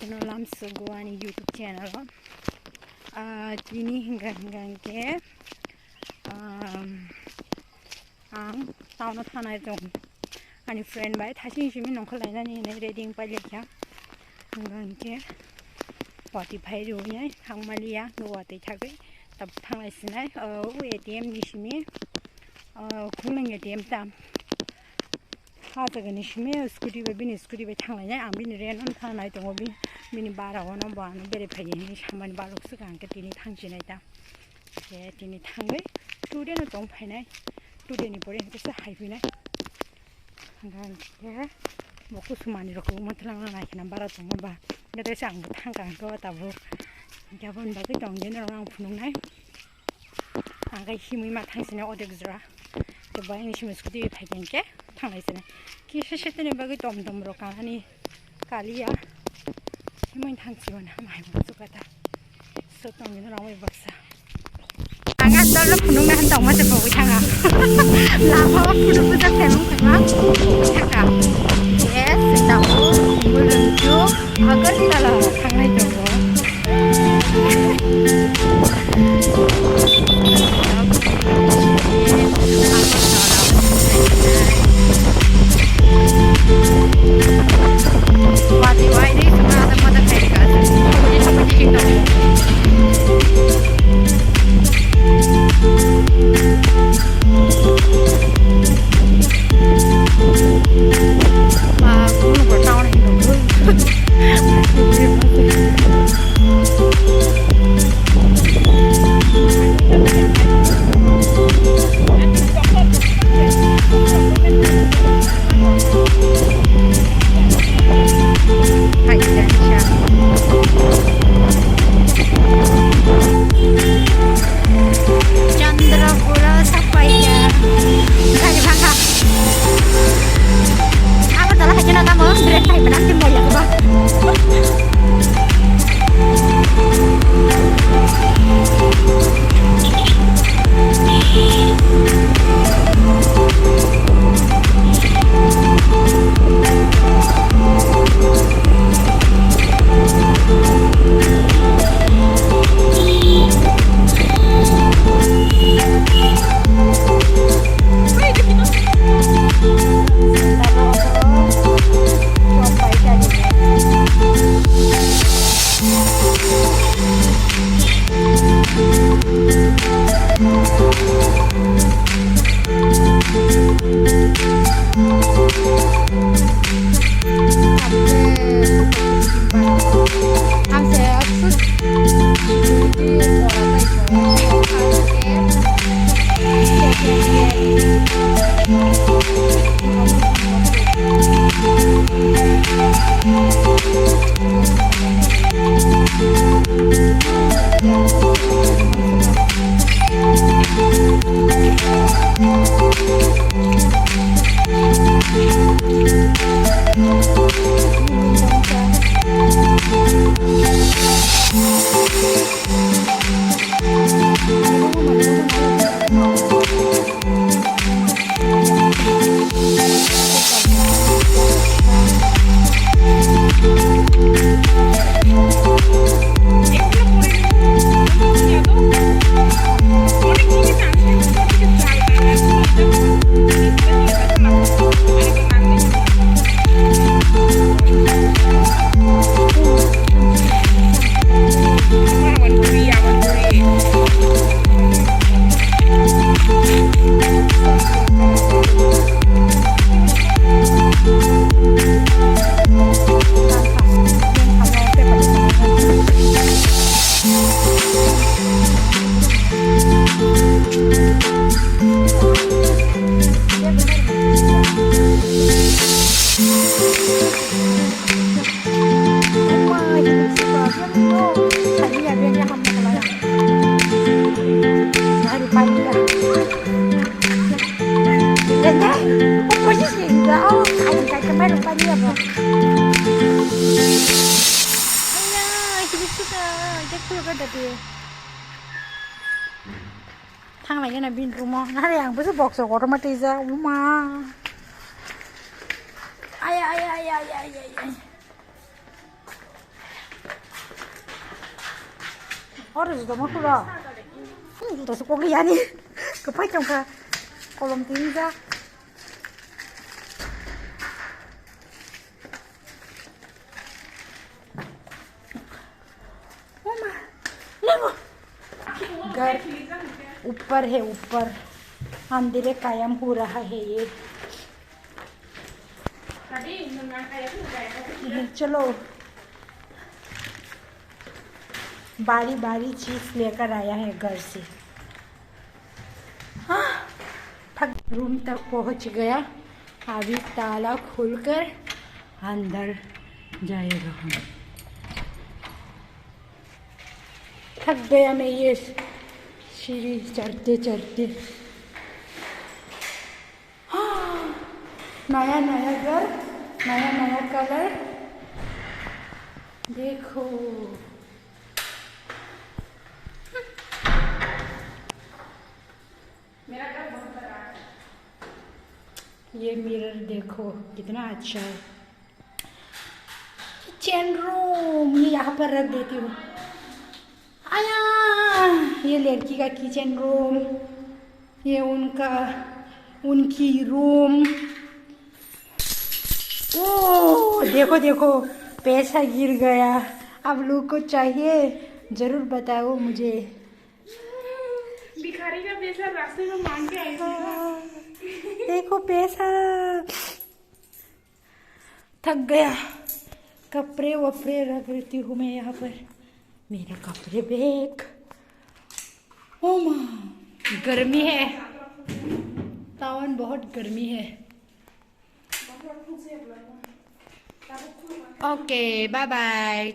Nolam Sugwani YouTube channel. Kini hingga ke ang taon na tanay dong. Ani friend bay thasi shimi nongkol lain ni nai reading palik ya. Hingga ke Spotify ru nya hang malia nuwa te thagre tab thang lai sinai ATM ni shimi khunglang ATM tam 하다가 니시메 스쿠티베 비니 스쿠티베 탕라냐 암비니 레는 탕나이 동오비 미니 바라고는 뭐하는 베레 파이니 샤만 바룩스가 안게 티니 탕지나이다 예 티니 탕을 투데는 동파이나이 투데니 보레 그래서 하이비나이 한간 예 먹고 수만이 이렇게 못랑나 나이나 바라 동오바 그래서 안 탕가 거 다보 야본 바게 동전이랑 푸는나이 안가 힘이 막 탕시네 어디그즈라 또 바이니 시메 스쿠티 파이겐게 थांनायसै कि सेसेतनि बागै दमदमरो काहानि कालिया हिमोइन थांसिगोन माइबो जुगाता सोतंगिनो रावै बक्सा आंगा दल फुनुंना हन दंमा से बगै थाङा लाफा फुनुबो जाथे मं थाङा थाङा एस दाउ मुलुंजु आगोर ताला थांनाय दङ Thang này bin rumah, hari yang besar box otomatis ya, rumah. 어려서도 못 풀어. 너서 고기 아니? 급하게 좀 가. 얼른 뛰자. घर ऊपर है, ऊपर अंधेरे कायम हो रहा है ये। चलो बारी बारी चीज लेकर आया है घर से। हाँ थक रूम तक पहुंच गया। अभी ताला खोलकर अंदर जाएगा हम। थक गया मैं ये सीढ़ी चढ़ते चढ़ते। हाँ नया नया घर, नया नया कलर देखो। मेरा घर बहुत बड़ा है। ये मिरर देखो कितना अच्छा है। किचन रूम ये यहाँ पर रख देती हूँ। आया ये लड़की का किचन रूम, ये उनकी रूम। ओ देखो देखो पैसा गिर गया। आप लोग को चाहिए जरूर बताओ मुझे। भिखारी का पैसा रास्ते में मांग के आई थी। देखो पैसा। थक गया। कपड़े वपड़े रख लेती हूँ मैं यहाँ पर। मेरा कपड़े बैग। ओ माँ गर्मी है, तावन बहुत गर्मी है। Okay bye bye.